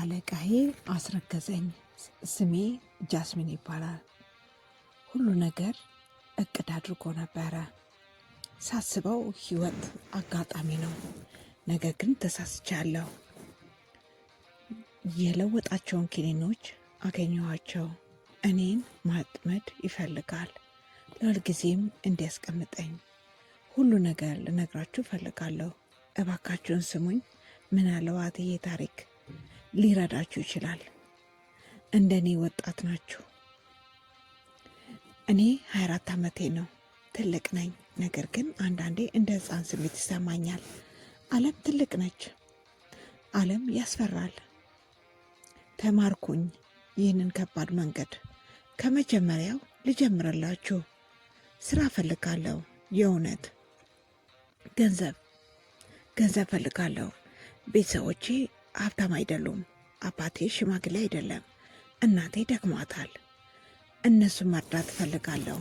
አለቃዬ አስረገዘኝ። ስሜ ጃስሚን ይባላል። ሁሉ ነገር እቅድ አድርጎ ነበረ። ሳስበው ህይወት አጋጣሚ ነው። ነገር ግን ተሳስቻለሁ። የለወጣቸውን ኪኒኖች አገኘኋቸው። እኔን ማጥመድ ይፈልጋል። ለሁልጊዜም እንዲያስቀምጠኝ ሁሉ ነገር ልነግራችሁ እፈልጋለሁ። እባካችሁን ስሙኝ። ምናልባት ይሄ ታሪክ ሊረዳችሁ ይችላል። እንደኔ ወጣት ናችሁ። እኔ 24 ዓመቴ ነው። ትልቅ ነኝ። ነገር ግን አንዳንዴ እንደ ህፃን ስሜት ይሰማኛል። ዓለም ትልቅ ነች። ዓለም ያስፈራል። ተማርኩኝ ይህንን ከባድ መንገድ። ከመጀመሪያው ልጀምርላችሁ። ስራ ፈልጋለሁ። የእውነት ገንዘብ ፈልጋለሁ። ቤተሰቦቼ ሀብታም አይደሉም። አባቴ ሽማግሌ አይደለም። እናቴ ደክሟታል። እነሱን መርዳት እፈልጋለሁ።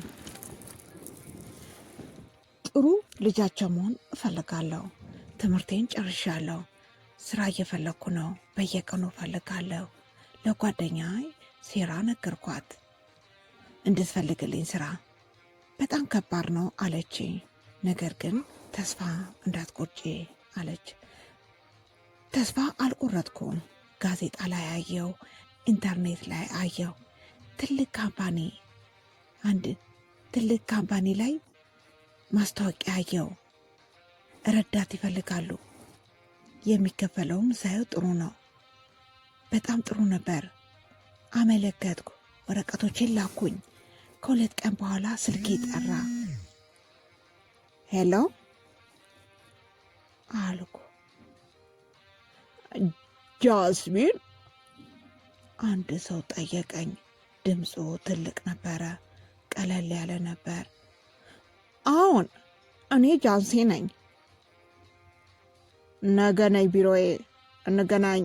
ጥሩ ልጃቸው መሆን እፈልጋለሁ። ትምህርቴን ጨርሻለሁ። ስራ እየፈለግኩ ነው። በየቀኑ እፈልጋለሁ። ለጓደኛዬ ሴራ ነገርኳት እንድትፈልግልኝ ስራ። በጣም ከባድ ነው አለች። ነገር ግን ተስፋ እንዳትቆርጪ አለች። ተስፋ አልቆረጥኩም። ጋዜጣ ላይ አየው፣ ኢንተርኔት ላይ አየው። ትልቅ ካምፓኒ ላይ ማስታወቂያ አየው። ረዳት ይፈልጋሉ። የሚከፈለውም ሳየው ጥሩ ነው። በጣም ጥሩ ነበር። አመለከትኩ። ወረቀቶችን ላኩኝ። ከ2 ቀን በኋላ ስልኬ ጠራ። ሄሎ አልኩ። ጃስሚን? አንድ ሰው ጠየቀኝ። ድምፁ ትልቅ ነበረ፣ ቀለል ያለ ነበር። አዎን፣ እኔ ጃንሴ ነኝ። ነገ ነይ ቢሮዬ፣ እንገናኝ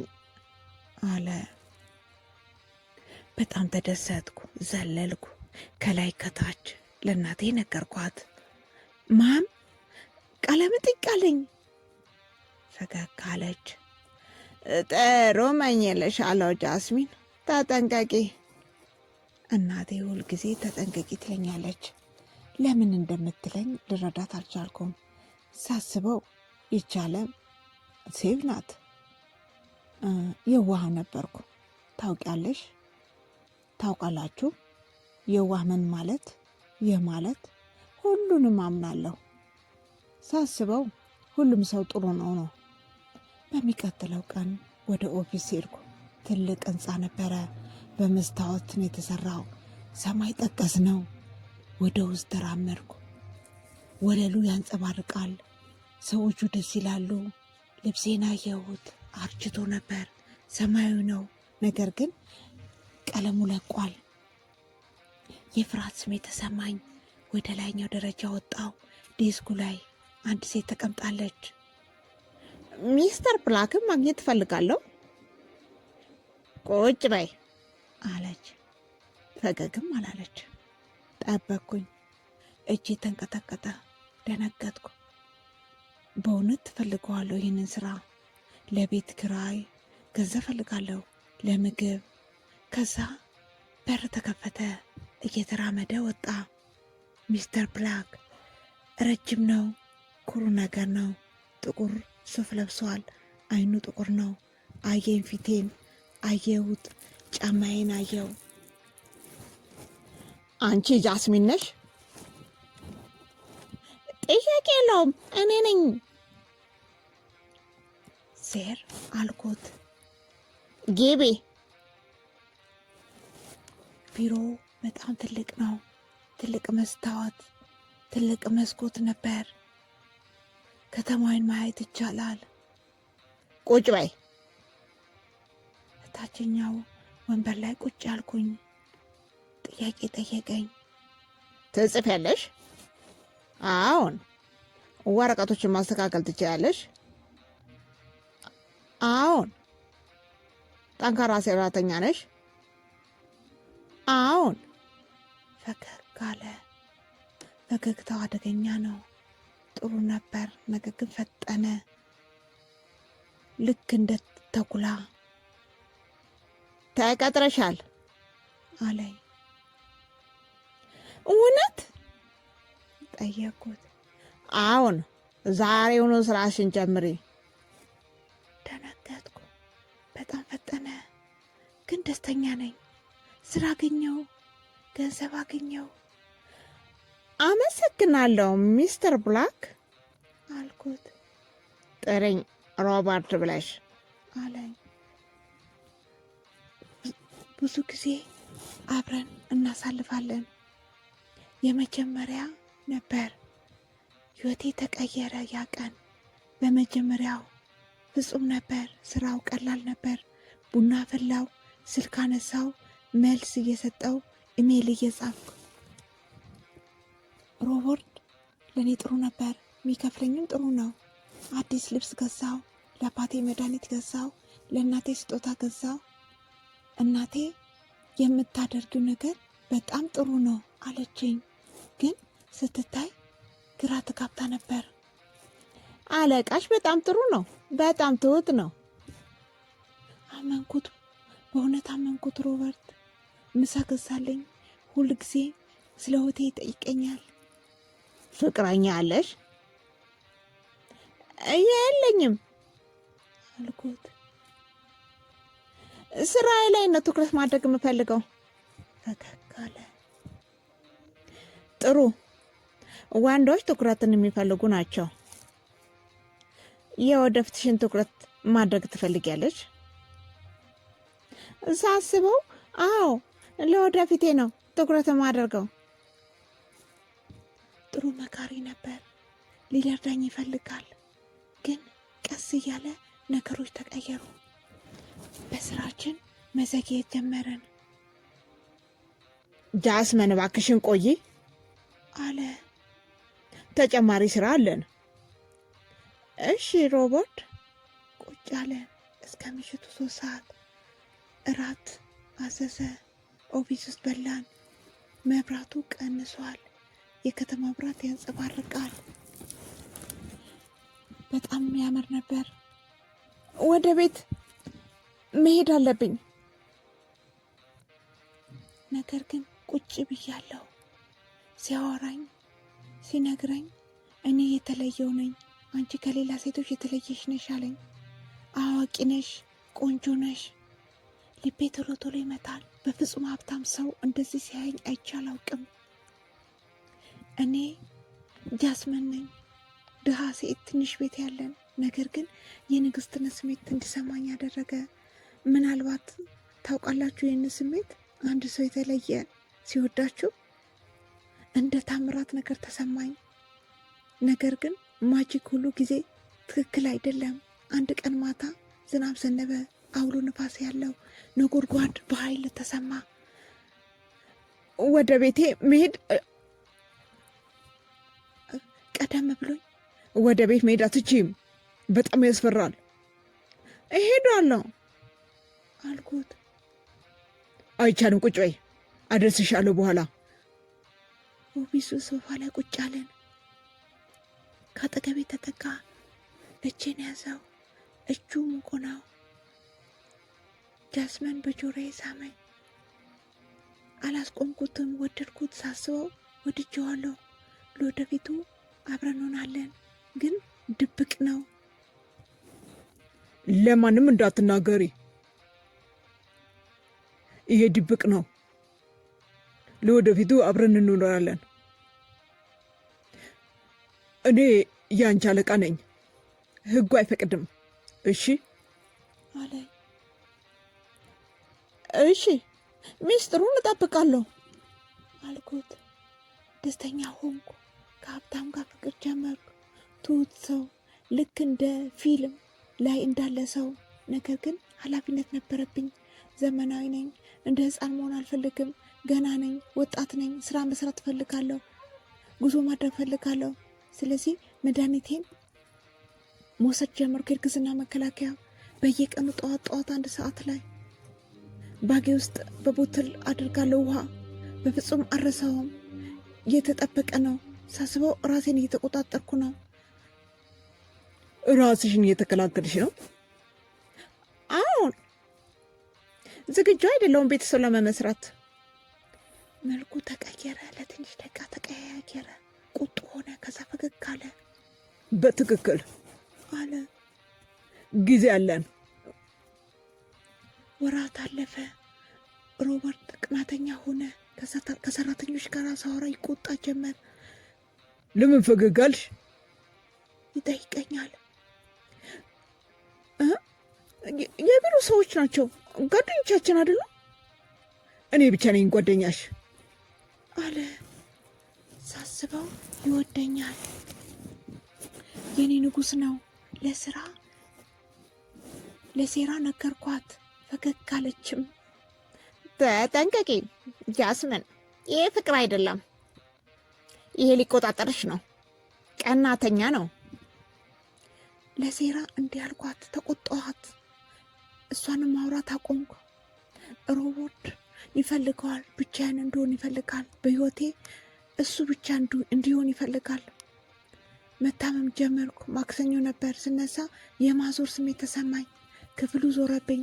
አለ። በጣም ተደሰትኩ። ዘለልኩ። ከላይ ከታች ለእናቴ ነገርኳት። ማም ቃለመጠይቅ አለኝ። ፈገግ አለች። ጥሩ መኝልሻለሁ ጃስሚን፣ ተጠንቀቂ። እናቴ ሁልጊዜ ተጠንቀቂ ትለኛለች። ለምን እንደምትለኝ ልረዳት አልቻልኩም። ሳስበው ይቻለም ሴቭ ናት። የዋህ ነበርኩ። ታውቃላችሁ የዋህ ምን ማለት? ይህ ማለት ሁሉንም አምናለሁ። ሳስበው ሁሉም ሰው ጥሩ ነው። በሚቀጥለው ቀን ወደ ኦፊስ ሄድኩ። ትልቅ ህንፃ ነበረ። በመስታወት ነው የተሰራው። ሰማይ ጠቀስ ነው። ወደ ውስጥ ተራመድኩ። ወለሉ ያንጸባርቃል። ሰዎቹ ደስ ይላሉ። ልብሴን አየሁት። አርጅቶ ነበር። ሰማያዊ ነው፣ ነገር ግን ቀለሙ ለቋል። የፍርሃት ስሜት ተሰማኝ። ወደ ላይኛው ደረጃ ወጣው። ዴስኩ ላይ አንድ ሴት ተቀምጣለች። ሚስተር ብላክን ማግኘት እፈልጋለሁ። ቁጭ በይ አለች። ፈገግም አላለች። ጠበቅኩኝ። እጄ ተንቀጠቀጠ። ደነገጥኩ። በእውነት ትፈልገዋለሁ ይህንን ስራ? ለቤት ክራይ ገንዘብ ፈልጋለሁ፣ ለምግብ። ከዛ በር ተከፈተ። እየተራመደ ወጣ። ሚስተር ብላክ ረጅም ነው። ኩሩ ነገር ነው። ጥቁር ሱፍ ለብሷል። አይኑ ጥቁር ነው። አየኝ። ፊቴን አየሁት። ጫማዬን አየው። አንቺ ጃስሚን ነሽ? ጥያቄ የለውም፣ እኔ ነኝ። ሴር አልኩት። ጌቤ። ቢሮ በጣም ትልቅ ነው። ትልቅ መስታወት፣ ትልቅ መስኮት ነበር። ከተማዋን ማየት ይቻላል። ቁጭ በይ። ታችኛው ወንበር ላይ ቁጭ አልኩኝ። ጥያቄ ጠየቀኝ። ትጽፊያለሽ? አዎን። ወረቀቶችን ማስተካከል ትችያለሽ? አዎን። ጠንካራ ሰራተኛ ነሽ? አዎን። ፈገግ አለ። ፈገግታው አደገኛ ነው። ጥሩ ነበር፣ ነገር ግን ፈጠነ። ልክ እንደ ተኩላ ተቀጥረሻል አለኝ። እውነት ጠየቅኩት። አሁን ዛሬውኑ ስራሽን ጀምሪ። ደነገጥኩ። በጣም ፈጠነ፣ ግን ደስተኛ ነኝ። ስራ አገኘው፣ ገንዘብ አገኘው። አመሰግናለሁ ሚስተር ብላክ አልኩት። ጥሪኝ ሮበርት ብለሽ አለኝ። ብዙ ጊዜ አብረን እናሳልፋለን። የመጀመሪያ ነበር ሕይወቴ ተቀየረ። ያ ቀን በመጀመሪያው ፍጹም ነበር። ስራው ቀላል ነበር። ቡና ፈላው፣ ስልክ አነሳው፣ መልስ እየሰጠው፣ ኢሜል እየጻፍኩ። ሮበርት ለእኔ ጥሩ ነበር። የሚከፍለኝም ጥሩ ነው። አዲስ ልብስ ገዛው፣ ለአባቴ መድኃኒት ገዛው፣ ለእናቴ ስጦታ ገዛው። እናቴ የምታደርጊው ነገር በጣም ጥሩ ነው አለችኝ። ግን ስትታይ ግራ ተጋብታ ነበር። አለቃሽ በጣም ጥሩ ነው፣ በጣም ትሁት ነው። አመንኩት፣ በእውነት አመንኩት። ሮበርት ምሳ ገዛልኝ። ሁል ጊዜ ስለ ሕይወቴ ይጠይቀኛል። ፍቅረኛ አለሽ? የለኝም አልኩት። ስራዬ ላይ ነው ትኩረት ማድረግ የምፈልገው። ፈገግ አለ። ጥሩ፣ ወንዶች ትኩረትን የሚፈልጉ ናቸው። የወደፊትሽን ትኩረት ማድረግ ትፈልጊያለሽ? ሳስበው አዎ፣ ለወደፊቴ ነው ትኩረት ማድረገው። ጥሩ መካሪ ነበር። ሊረዳኝ ይፈልጋል። ግን ቀስ እያለ ነገሮች ተቀየሩ። በስራችን መዘግየት ጀመረን። ጃስመን እባክሽን ቆይ አለ። ተጨማሪ ስራ አለን። እሺ ሮበርት። ቁጭ አለን እስከ ምሽቱ 3 ሰዓት። እራት አዘዘ። ኦፊስ ውስጥ በላን። መብራቱ ቀንሷል። የከተማ መብራት ያንጸባርቃል። በጣም የሚያምር ነበር። ወደ ቤት መሄድ አለብኝ። ነገር ግን ቁጭ ብያለሁ። ሲያወራኝ ሲነግረኝ እኔ የተለየው ነኝ፣ አንቺ ከሌላ ሴቶች የተለየሽ ነሽ አለኝ። አዋቂ ነሽ፣ ቆንጆ ነሽ። ልቤ ቶሎ ቶሎ ይመታል። በፍጹም ሀብታም ሰው እንደዚህ ሲያየኝ አይቼ አላውቅም። እኔ ጃስመን ነኝ፣ ድሃ ሴት፣ ትንሽ ቤት ያለን። ነገር ግን የንግስትነት ስሜት እንዲሰማኝ ያደረገ። ምናልባት ታውቃላችሁ ይህን ስሜት፣ አንድ ሰው የተለየ ሲወዳችሁ እንደ ታምራት ነገር ተሰማኝ። ነገር ግን ማጂክ ሁሉ ጊዜ ትክክል አይደለም። አንድ ቀን ማታ ዝናብ ዘነበ፣ አውሎ ንፋስ ያለው ነጎድጓድ በኃይል ተሰማ። ወደ ቤቴ መሄድ ቀደም ብሎኝ፣ ወደ ቤት መሄድ አትችይም፣ በጣም ያስፈራል። እሄዳለሁ አልኩት። አይቻልም፣ ቁጭ በይ፣ አደርስሻለሁ በኋላ። ኦፊሱ ሶፋ ላይ ቁጭ አለን። ከአጠገቤ ተጠጋ። እጄን ያዘው። እጁ ሙቅ ነው። ጃስመን በጆሮዬ ሳመኝ። አላስቆምኩትም። ወደድኩት። ሳስበው ወድጄዋለሁ። ለወደፊቱ አብረን እንሆናለን፣ ግን ድብቅ ነው። ለማንም እንዳትናገሪ። ይሄ ድብቅ ነው። ለወደፊቱ አብረን እንኖራለን። እኔ ያንቺ አለቃ ነኝ። ሕጉ አይፈቅድም። እሺ አለኝ። እሺ ሚስጥሩን እጠብቃለሁ አልኩት። ደስተኛ ሆንኩ። ከሀብታም ጋር ፍቅር ጀመርኩ። ትሁት ሰው፣ ልክ እንደ ፊልም ላይ እንዳለ ሰው። ነገር ግን ኃላፊነት ነበረብኝ። ዘመናዊ ነኝ። እንደ ሕፃን መሆን አልፈልግም። ገና ነኝ፣ ወጣት ነኝ። ስራ መስራት እፈልጋለሁ። ጉዞ ማድረግ እፈልጋለሁ። ስለዚህ መድኃኒቴን መውሰድ ጀመርኩ። የእርግዝና መከላከያ በየቀኑ ጠዋት 1 ሰዓት ላይ ባጌ ውስጥ በቦትል አድርጋለሁ። ውሃ በፍጹም አረሳውም። እየተጠበቀ ነው። ሳስበው ራሴን እየተቆጣጠርኩ ነው። ራስሽን እየተከላከልሽ ነው? አሁን ዝግጁ አይደለሁም ቤተሰብ ለመመስረት። መልኩ ተቀየረ። ለትንሽ ደቂቃ ተቀያየረ። ቁጡ ሆነ። ከዛ ፈገግ አለ። በትክክል አለ። ጊዜ አለን። ወራት አለፈ። ሮበርት ጥቅማተኛ ሆነ። ከሰራተኞች ጋር ሳወራ ይቆጣ ጀመር። ለምን ፈገግ አልሽ? ይጠይቀኛል። የቢሮ ሰዎች ናቸው፣ ጓደኞቻችን አይደሉም? እኔ ብቻ ነኝ ጓደኛሽ አለ። ሳስበው ይወደኛል። የኔ ንጉሥ ነው። ለሴራ ነገርኳት። ፈገግ አለችም። ተጠንቀቂ ጃስምን፣ ይሄ ፍቅር አይደለም። ይሄ ሊቆጣጠርሽ ነው። ቀናተኛ ነው። ለሴራ እንዲህ አልኳት። ተቆጣኋት። እሷንም ማውራት አቆምኩ። ሮቦት ይፈልገዋል። ብቻዬን እንድሆን ይፈልጋል። በሕይወቴ እሱ ብቻ እንዲሆን ይፈልጋል። መታመም ጀመርኩ። ማክሰኞ ነበር። ስነሳ የማዞር ስሜት ተሰማኝ። ክፍሉ ዞረብኝ።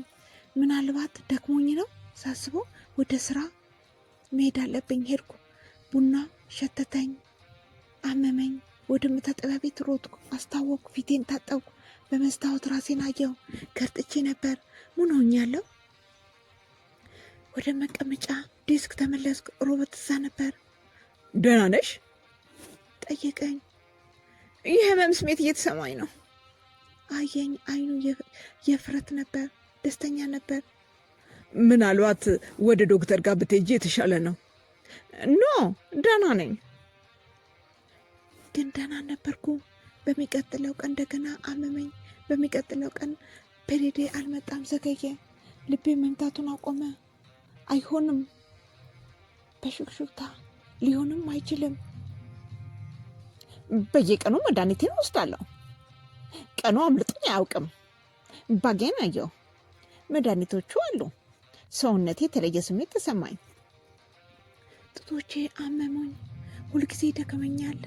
ምናልባት ደክሞኝ ነው ሳስበው ወደ ስራ መሄድ አለብኝ። ሄድኩ። ቡና ሸተተኝ፣ አመመኝ። ወደ መታጠቢያ ቤት ሮጥኩ። አስታወቅኩ። ፊቴን ታጠብኩ። በመስታወት ራሴን አየሁ። ከርጥቼ ነበር። ምን ሆኛለሁ? ወደ መቀመጫ ዴስክ ተመለስኩ። ሮበርት እዛ ነበር። ደህና ነሽ? ጠየቀኝ። ይህ ህመም ስሜት እየተሰማኝ ነው። አየኝ። አይኑ የፍረት ነበር። ደስተኛ ነበር። ምናልባት ወደ ዶክተር ጋር ብትሄጂ የተሻለ ነው። ኖ ደህና ነኝ። ግን ደህና ነበርኩ። በሚቀጥለው ቀን እንደገና አመመኝ። በሚቀጥለው ቀን ፔሬዴ አልመጣም፣ ዘገየ። ልቤ መምታቱን አቆመ። አይሆንም፣ በሹክሹክታ ሊሆንም አይችልም። በየቀኑ መድኃኒቴን ወስዳለሁ። ቀኑ አምልጦኝ አያውቅም። ባጌን አየሁ። መድኃኒቶቹ አሉ። ሰውነቴ የተለየ ስሜት ተሰማኝ። ጡቶቼ አመሙኝ። ሁልጊዜ ይደክመኛል።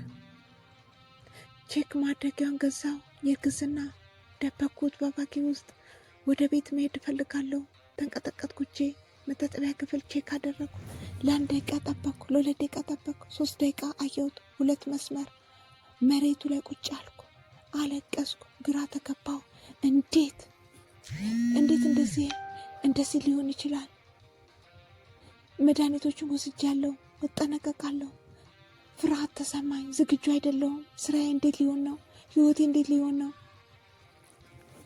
ቼክ ማድረጊያውን ገዛው። የእርግዝና ደበኩት በባጌ ውስጥ። ወደ ቤት መሄድ እፈልጋለሁ። ተንቀጠቀጥኩቼ መታጠቢያ ክፍል ቼክ አደረግኩ። ለ1 ደቂቃ ጠበቅኩ። ለ2 ደቂቃ ጠበቅኩ። 3 ደቂቃ አየሁት። 2 መስመር። መሬቱ ላይ ቁጭ አልኩ። አለቀስኩ። ግራ ተገባው። እንዴት እንደዚህ ሊሆን ይችላል? መድኃኒቶቹን ወስጃለሁ። እጠነቀቃለሁ። ፍርሃት ተሰማኝ። ዝግጁ አይደለሁም። ስራዬ እንዴት ሊሆን ነው? ህይወቴ እንዴት ሊሆን ነው?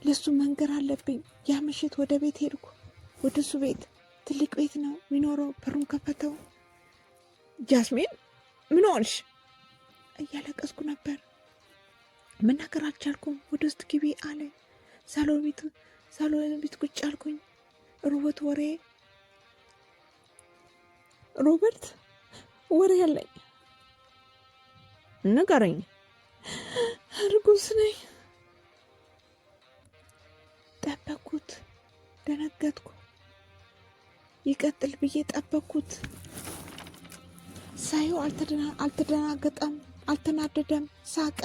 ለሱ መንገር አለብኝ። ያ ምሽት ወደ ቤት ሄድኩ። ወደ እሱ ቤት። ትልቅ ቤት ነው የሚኖረው። በሩን ከፈተው። ጃስሚን ምን ሆንሽ? እያለቀስኩ ነበር። መናገር አልቻልኩም። ወደ ውስጥ ግቢ አለ። ሳሎን ቤት ቁጭ አልኩኝ። ሮበርት ወሬ ያለኝ። ንገረኝ። እርጉዝ ነኝ። ጠበቅኩት። ደነገጥኩ። ይቀጥል ብዬ ጠበቅኩት። ሳየው አልተደናገጠም፣ አልተናደደም። ሳቀ።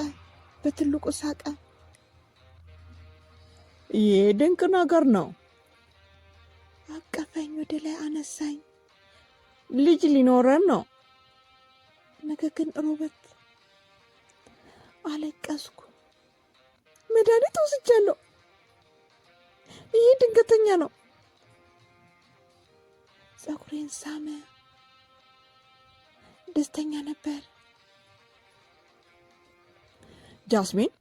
በትልቁ ሳቀ። ይህ ድንቅ ነገር ነው። አቀፈኝ። ወደ ላይ አነሳኝ። ልጅ ሊኖረን ነው። ነገር ግን ሮበርት፣ አለቀስኩ። መድኃኒት ወስጃለሁ። ይህ ድንገተኛ ነው። ፀጉሬን ሳመ። ደስተኛ ነበር። ጃስሚን፣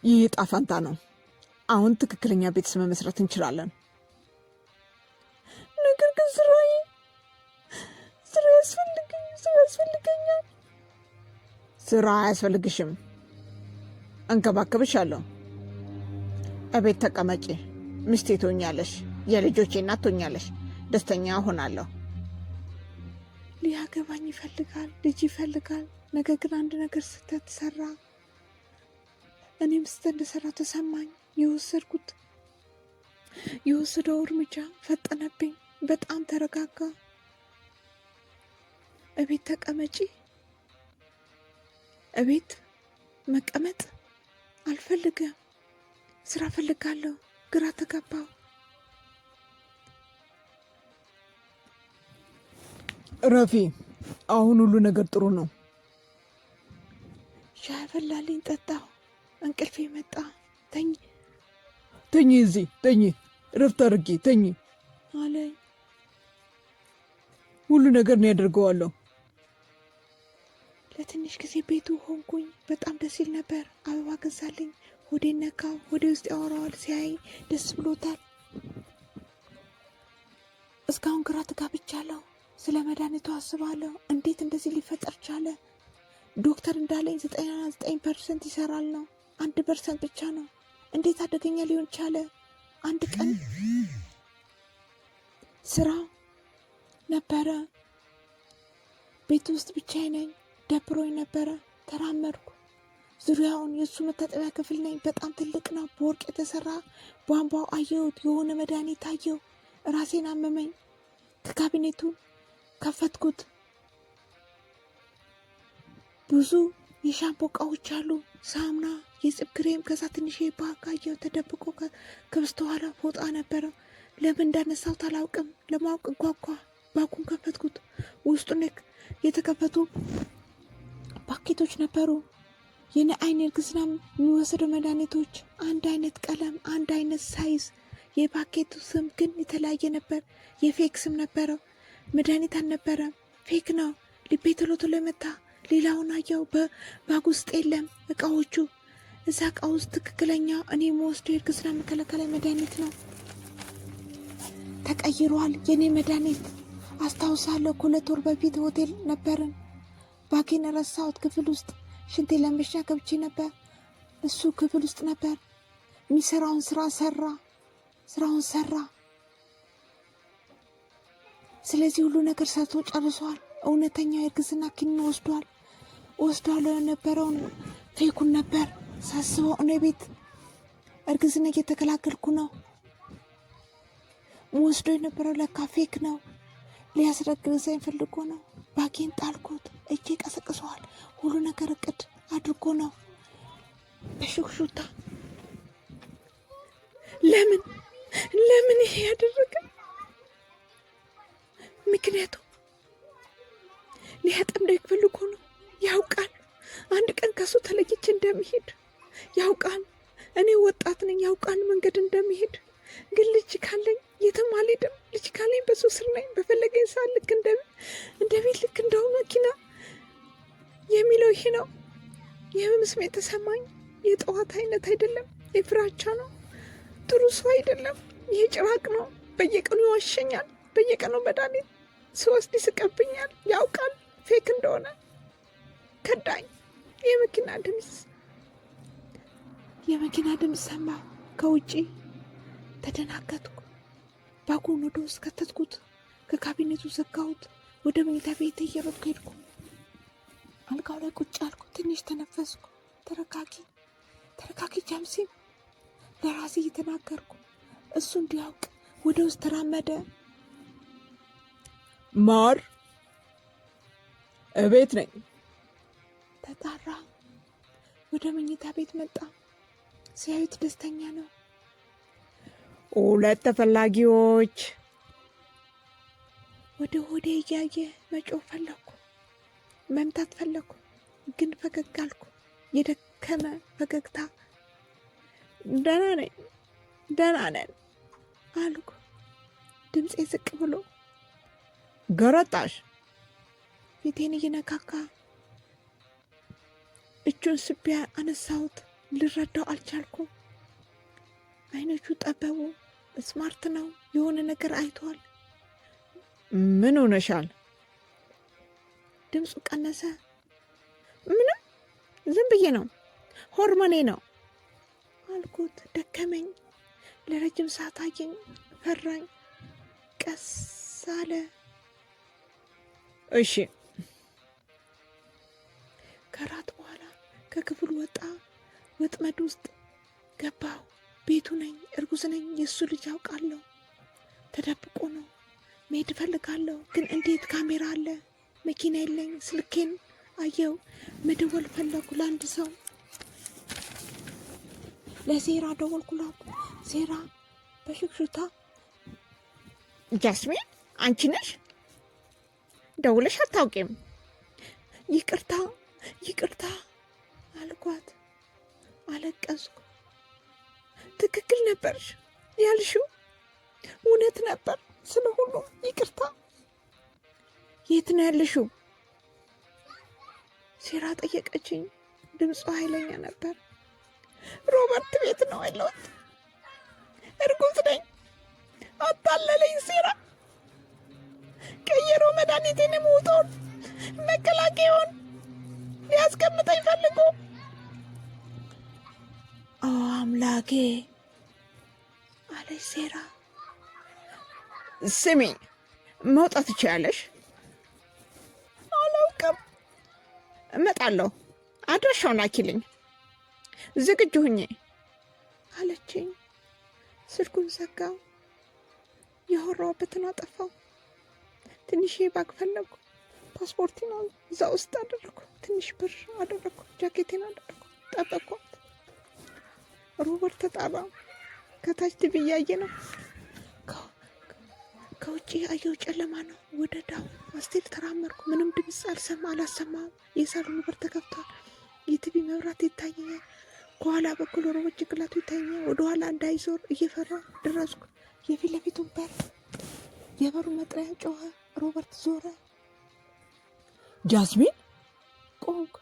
ይህ ዕጣ ፈንታ ነው። አሁን ትክክለኛ ቤተሰብ መመስረት እንችላለን። ነገር ግን ስራ ያስፈልገኛል። ስራ አያስፈልግሽም። እንከባከብሻለሁ። እቤት ተቀመጪ። ሚስቴ ትሆኛለሽ። የልጆቼ እናት ትሆኛለሽ። ደስተኛ ሆናለሁ። ሊያገባኝ ይፈልጋል። ልጅ ይፈልጋል። ነገር ግን አንድ ነገር ስህተት ሰራ። እኔም ስህተት እንደሰራ ተሰማኝ። የወሰደው እርምጃ ፈጠነብኝ። በጣም ተረጋጋ። እቤት ተቀመጪ። እቤት መቀመጥ አልፈልግም። ስራ ፈልጋለሁ። ግራ ተጋባው። ረፊ፣ አሁን ሁሉ ነገር ጥሩ ነው። ሻይ ፈላልኝ፣ ጠጣሁ። እንቅልፌ መጣ። ተኝ፣ እዚህ ተኝ፣ ረፍት አድርጊ፣ ተኝ አለኝ። ሁሉ ነገር ነው ያደርገዋለሁ። ለትንሽ ጊዜ ቤቱ ሆንኩኝ። በጣም ደስ ይል ነበር። አበባ ገዛልኝ። ሆዴን ነካው። ሆዴ ውስጥ ያወራዋል። ሲያይ ደስ ብሎታል። እስካሁን ግራ ተጋብቻለሁ። ስለ መድኃኒቱ አስባለሁ። እንዴት እንደዚህ ሊፈጠር ቻለ? ዶክተር እንዳለኝ 99% ይሰራል ነው፣ 1% ብቻ ነው። እንዴት አደገኛ ሊሆን ቻለ? አንድ ቀን ስራ ነበረ። ቤት ውስጥ ብቻዬን ነኝ። ደብሮኝ ነበረ። ተራመድኩ። ዙሪያውን የእሱ መታጠቢያ ክፍል ነኝ። በጣም ትልቅ ነው። በወርቅ የተሰራ ቧንቧው አየሁት። የሆነ መድኃኒት አየሁ። ራሴን አመመኝ። ከካቢኔቱን ከፈትኩት። ብዙ የሻምፖ እቃዎች አሉ። ሳሙና፣ የጽብ ክሬም፣ ከዛ ትንሽ ባግ አየሁ። ተደብቆ ከበስተኋላ ፎጣ ነበረ። ለምን እንዳነሳሁት አላውቅም። ለማወቅ ጓጓ። ባጉን ከፈትኩት። ውስጡን የተከፈቱ ፓኬቶች ነበሩ። የኔ አይን እርግዝና የሚወስዱ መድኃኒቶች፣ አንድ አይነት ቀለም፣ አንድ አይነት ሳይዝ። የፓኬቱ ስም ግን የተለያየ ነበር። የፌክ ስም ነበረው። መድኃኒት አልነበረም። ፌክ ነው። ልቤ ቶሎ ቶሎ መታ። ሌላውን አየው። በባግ ውስጥ የለም እቃዎቹ። እዛ እቃ ውስጥ ትክክለኛው እኔ የምወስደው የእርግዝና መከላከያ መድኃኒት ነው። ተቀይሯል። የኔ መድኃኒት አስታውሳለሁ። ከ2 ወር በፊት ሆቴል ነበርን። ባጌን ረሳሁት። ክፍል ውስጥ ሽንቴ ለመሽና ገብቼ ነበር። እሱ ክፍል ውስጥ ነበር። የሚሰራውን ስራውን ሰራ። ስለዚህ ሁሉ ነገር ሰርቶ ጨርሷል። እውነተኛው የእርግዝና ኪኒን ወስዷል። የነበረውን ፌኩን ነበር ሳስበው። እኔ ቤት እርግዝና እየተከላከልኩ ነው። ወስዶ የነበረው ለካ ፌክ ነው። ሊያስረግዘኝ ፈልጎ ነው። ባጌን ጣልኩት። እጄ ቀሰቅሰዋል። ሁሉ ነገር እቅድ አድርጎ ነው። በሹክሹክታ ለምን ይሄ ያደረገ? ምክንያቱም ሊያጠምደኝ ፈልጎ ነው። ያውቃል አንድ ቀን ከሱ ተለይቼ እንደሚሄድ ያውቃል። እኔ ወጣት ነኝ። ያውቃል መንገድ እንደሚሄድ። ግን ልጅ ካለኝ የትም አልሄድም። ልጅ ካለኝ በሱ ስር ነኝ። በፈለገኝ ሰዓት ልክ እንደቤት ልክ እንደው መኪና የሚለው ይሄ ነው። የህመም ስሜት የተሰማኝ የጠዋት አይነት አይደለም። የፍራቻ ነው። ጥሩ ሰው አይደለም። ይሄ ጭራቅ ነው። በየቀኑ ይዋሸኛል። በየቀኑ መድኃኒት ስወስድ ይስቀብኛል። ያውቃል ፌክ እንደሆነ። ከዳኝ። የመኪና ድምፅ ሰማሁ ከውጪ። ተደናገጥኩ። ባጉን ወደ ውስጥ ከተትኩት። ከካቢኔቱ ዘጋሁት። ወደ መኝታ ቤት እየሮጥኩ ሄድኩ። አልጋው ላይ ቁጭ አልኩ። ትንሽ ተነፈስኩ። ተረጋጊ ጃምሲ፣ ለራሴ እየተናገርኩ። እሱ እንዲያውቅ ወደ ውስጥ ተራመደ። ማር፣ እቤት ነኝ ተጣራ። ወደ መኝታ ቤት መጣ። ሲያዩት ደስተኛ ነው። 2 ተፈላጊዎች። ወደ ሆዴ እያየ መጮህ ፈለኩ፣ መምታት ፈለኩ። ግን ፈገግ አልኩ። የደከመ ፈገግታ። ደህና ነን አልኩ። ድምፄ ዝቅ ብሎ። ገረጣሽ? ፊቴን እየነካካ እጁን ስቢያ አነሳሁት። ልረዳው አልቻልኩም። አይኖቹ ጠበቡ። ስማርት ነው። የሆነ ነገር አይቷል። ምን ሆነሻል? ድምፁ ቀነሰ። ምንም፣ ዝም ብዬ ነው፣ ሆርሞኔ ነው አልኩት። ደከመኝ። ለረጅም ሰዓት አየኝ። ፈራኝ። ቀስ አለ። እሺ። ከራት በኋላ ከክፍሉ ወጣ። ወጥመድ ውስጥ ገባሁ። ቤቱ ነኝ። እርጉዝ ነኝ። የእሱ ልጅ አውቃለሁ። ተደብቆ ነው። መሄድ እፈልጋለሁ፣ ግን እንዴት? ካሜራ አለ። መኪና የለኝ። ስልኬን አየው። መደወል ፈለጉ ለአንድ ሰው። ለሴራ ደወልኩላት። ሴራ በሽክሽታ ጃስሚን፣ አንቺ ነሽ? ደውለሽ አታውቂም? ይቅርታ ይቅርታ አልኳት። አለቀስኩ። ትክክል ነበርሽ ያልሽው እውነት ነበር። ስለ ሁሉ ይቅርታ። የት ነው ያለሽው? ሴራ ጠየቀችኝ። ድምፁ ኃይለኛ ነበር። ሮበርት ቤት ነው ያለሁት። እርጉዝ ነኝ። አታለለኝ ሴራ። ቀየረው መድኃኒቴን፣ ውጦን መከላከያውን ሊያስቀምጠኝ ፈልጎ። ኦ አምላኬ አለች ሴራ። ስሚ፣ መውጣት ትችያለሽ? አላውቅም። እመጣለሁ። አድራሻውን ላኪልኝ። ዝግጁ ሁኜ አለችኝ። ስልኩን ዘጋው። ያወራሁበትን አጠፋው። ትንሽ ባግ ፈለጉ። ፓስፖርቴን እዛ ውስጥ አደረኩ። ትንሽ ብር አደረኩ። ጃኬቴን አደረኩ። ጠበቅኳት። ሮበርት ተጣራ። ከታች ቲቪ እያየ ነው። ከውጭ ያየው ጨለማ ነው። ወደ ዳው አስቴል ተራመድኩ። ምንም ድምፅ አላሰማም። የሳሎኑ በር ተከፍቷል። የቲቪ መብራት ይታየኛል። ከኋላ በኩል ሮበርት ጭንቅላቱ ይታየኛል። ወደኋላ እንዳይዞር እየፈራ ደረስኩ። የፊት ለፊቱን በር፣ የበሩ መጥሪያ ጮኸ። ሮበርት ዞረ። ጃስሚን፣ ቆንኩ።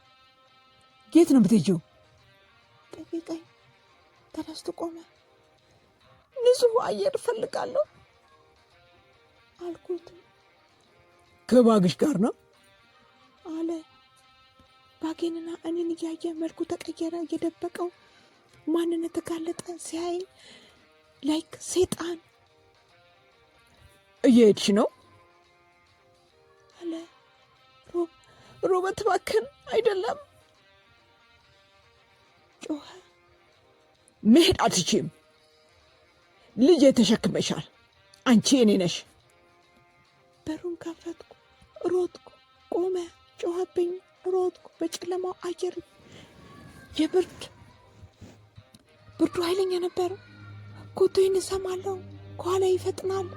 የት ነው የምትሄጂው? ጠየቀኝ። ተነስቶ ቆመ። ንጹህ አየር እፈልጋለሁ አልኩት። ከባግሽ ጋር ነው አለ። ባጌንና እኔን እያየ መልኩ ተቀየረ። እየደበቀው ማንነት ተጋለጠ። ሲያይ ላይክ ሰይጣን። እየሄድሽ ነው አለ። ሮበርት እባክህን አይደለም ጮኸ። መሄድ አትችይም። ልጄ ተሸክመሻል። አንቺ የኔ ነሽ። በሩን ከፈትኩ። ሮጥኩ። ቆመ። ጮኸብኝ። ሮጥኩ። በጨለማው አየር ብርዱ ኃይለኛ ነበር። ኮቴን እሰማለሁ። ከኋላ ይፈጥናል።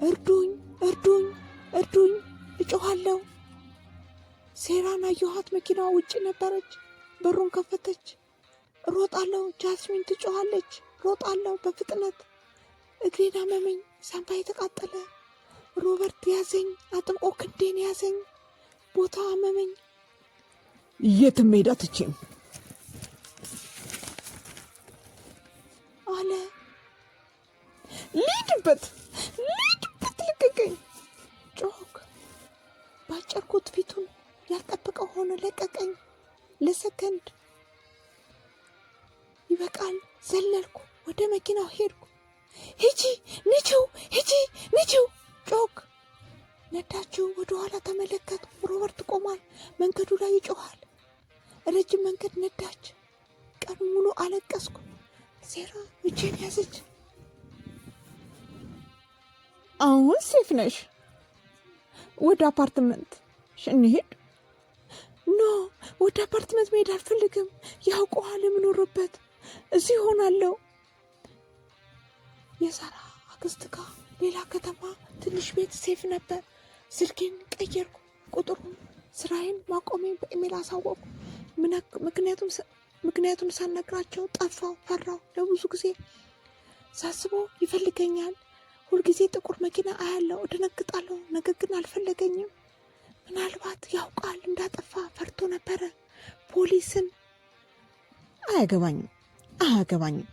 እርዱኝ፣ እርዱኝ፣ እርዱኝ እጮኋለሁ። ሴራን አየኋት። መኪናዋ ውጭ ነበረች። በሩን ከፈተች። ሮጣለሁ። ጃስሚን ትጮኻለች። ሮጣለሁ በፍጥነት። እግሬን አመመኝ። ሳምባዬ ተቃጠለ። ሮበርት ያዘኝ። አጥብቆ ክንዴን ያዘኝ። ቦታ አመመኝ። የትም መሄድ አትችይም አለ። ልሂድበት፣ ልቀቀኝ ጮክ። ባጨርኩት። ፊቱን ያልጠበቀው ሆኖ ለቀቀኝ። ለሰከንድ ይበቃል። ዘለልኩ። ወደ መኪናው ሄድኩ። ሂጂ ንቺው፣ ሂጂ ንቺው ጮክ። ነዳችው። ወደ ኋላ ተመለከቱ። ሮበርት ቆሟል። መንገዱ ላይ ይጮኻል። ረጅም መንገድ ነዳች። ቀኑ ሙሉ አለቀስኩ። ሴራ እጄን ያዘች። አሁን ሴፍ ነሽ። ወደ አፓርትመንት እንሂድ። ኖ፣ ወደ አፓርትመንት መሄድ አልፈልግም። ያውቀዋል የምኖርበት። እዚህ ሆናለሁ። የሳራ አክስት ጋር ሌላ ከተማ ትንሽ ቤት ሴፍ ነበር። ስልኬን ቀየርኩ። ቁጥሩን፣ ስራዬን ማቆሜን በኢሜል አሳወቁ። ምክንያቱም ሳነግራቸው ጠፋው። ፈራው። ለብዙ ጊዜ ሳስበው ይፈልገኛል። ሁልጊዜ ጥቁር መኪና አያለው፣ እደነግጣለሁ። ነገር ግን አልፈለገኝም። ምናልባት ያውቃል እንዳጠፋ ፈርቶ ነበረ። ፖሊስን አያገባኝም።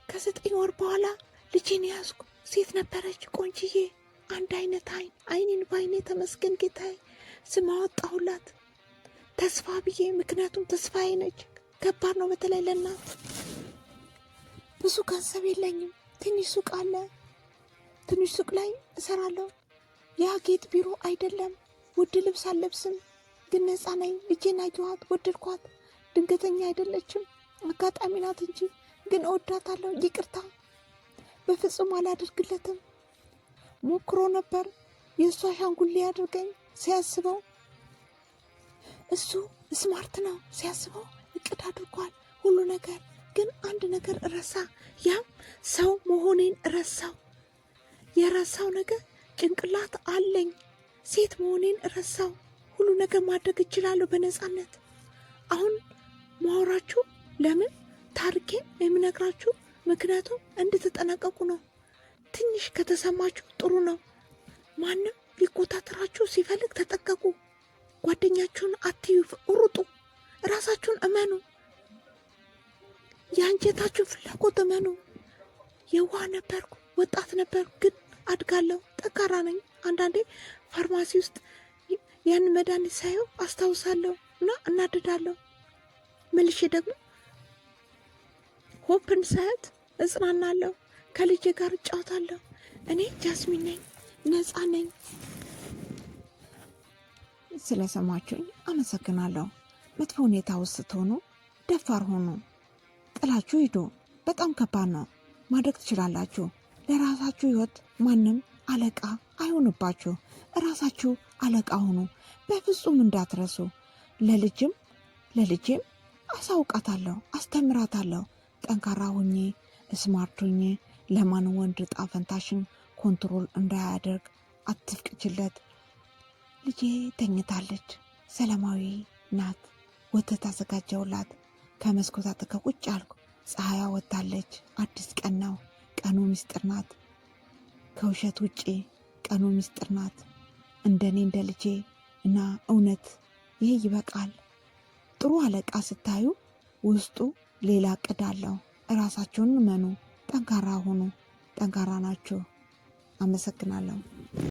ከ9 ወር በኋላ ልጄን ያዝኩ። ሴት ነበረች፣ ቆንጅዬ፣ አንድ አይነት አይኔን በአይኔ ተመስገን ጌታዬ። ስም አወጣሁላት ተስፋ ብዬ፣ ምክንያቱም ተስፋዬ ነች። ከባድ ነው በተለይ ለእናት። ብዙ ገንዘብ የለኝም። ትንሽ ሱቅ አለ። ትንሽ ሱቅ ላይ እሰራለሁ። ያ ጌጥ ቢሮ አይደለም። ውድ ልብስ አልለብስም፣ ግን ነፃ ነኝ። ልጄን አየኋት፣ ወደድኳት። ድንገተኛ አይደለችም፣ አጋጣሚ ናት እንጂ ግን እወዳታለሁ። ይቅርታ በፍጹም አላደርግለትም። ሞክሮ ነበር የእሷ አሻንጉሌ ያድርገኝ ሲያስበው። እሱ ስማርት ነው ሲያስበው፣ እቅድ አድርጓል ሁሉ ነገር። ግን አንድ ነገር ረሳ። ያም ሰው መሆኔን ረሳው። የረሳው ነገር ጭንቅላት አለኝ። ሴት መሆኔን ረሳው። ሁሉ ነገር ማድረግ እችላለሁ በነፃነት። አሁን ማወራችሁ ለምን ታሪኬን የምነግራችሁ ምክንያቱም እንድትጠነቀቁ ነው። ትንሽ ከተሰማችሁ ጥሩ ነው። ማንም ሊቆጣጠራችሁ ሲፈልግ ተጠቀቁ። ጓደኛችሁን አትዩ፣ ሩጡ። ራሳችሁን እመኑ። የአንጀታችሁን ፍላጎት እመኑ። የዋህ ነበርኩ፣ ወጣት ነበርኩ፣ ግን አድጋለሁ፣ ጠንካራ ነኝ። አንዳንዴ ፋርማሲ ውስጥ ያን መድኃኒት ሳየው አስታውሳለሁ እና እናድዳለሁ። መልሼ ደግሞ ሆፕን ሳያት እጽናናለሁ። ከልጄ ጋር እጫወታለሁ። እኔ ጃስሚን ነኝ፣ ነፃ ነኝ። ስለሰማችሁኝ አመሰግናለሁ። መጥፎ ሁኔታ ውስጥ ስትሆኑ ደፋር ሆኑ። ጥላችሁ ሂዱ። በጣም ከባድ ነው። ማድረግ ትችላላችሁ። ለራሳችሁ ህይወት ማንም አለቃ አይሆንባችሁ። እራሳችሁ አለቃ ሆኑ። በፍጹም እንዳትረሱ። ለልጄም አሳውቃታለሁ፣ አስተምራታለሁ። ጠንካራ ሁኜ፣ ስማርት ሁኜ፣ ለማን ወንድ ዕጣ ፈንታሽን ኮንትሮል እንዳያደርግ አትፍቅጅለት። ልጄ ተኝታለች። ሰላማዊ ናት። ወተት አዘጋጀውላት። ከመስኮት አጠገብ ቁጭ አልኩ። ፀሐያ ወጥታለች። አዲስ ቀን ነው። ቀኑ ምስጢር ናት። ከውሸት ውጪ ቀኑ ምስጢር ናት። እንደኔ እንደ ልጄ እና እውነት ይህ ይበቃል። ጥሩ አለቃ ስታዩ ውስጡ ሌላ ዕቅድ አለው። እራሳችሁን እመኑ። ጠንካራ ሁኑ። ጠንካራ ናችሁ። አመሰግናለሁ።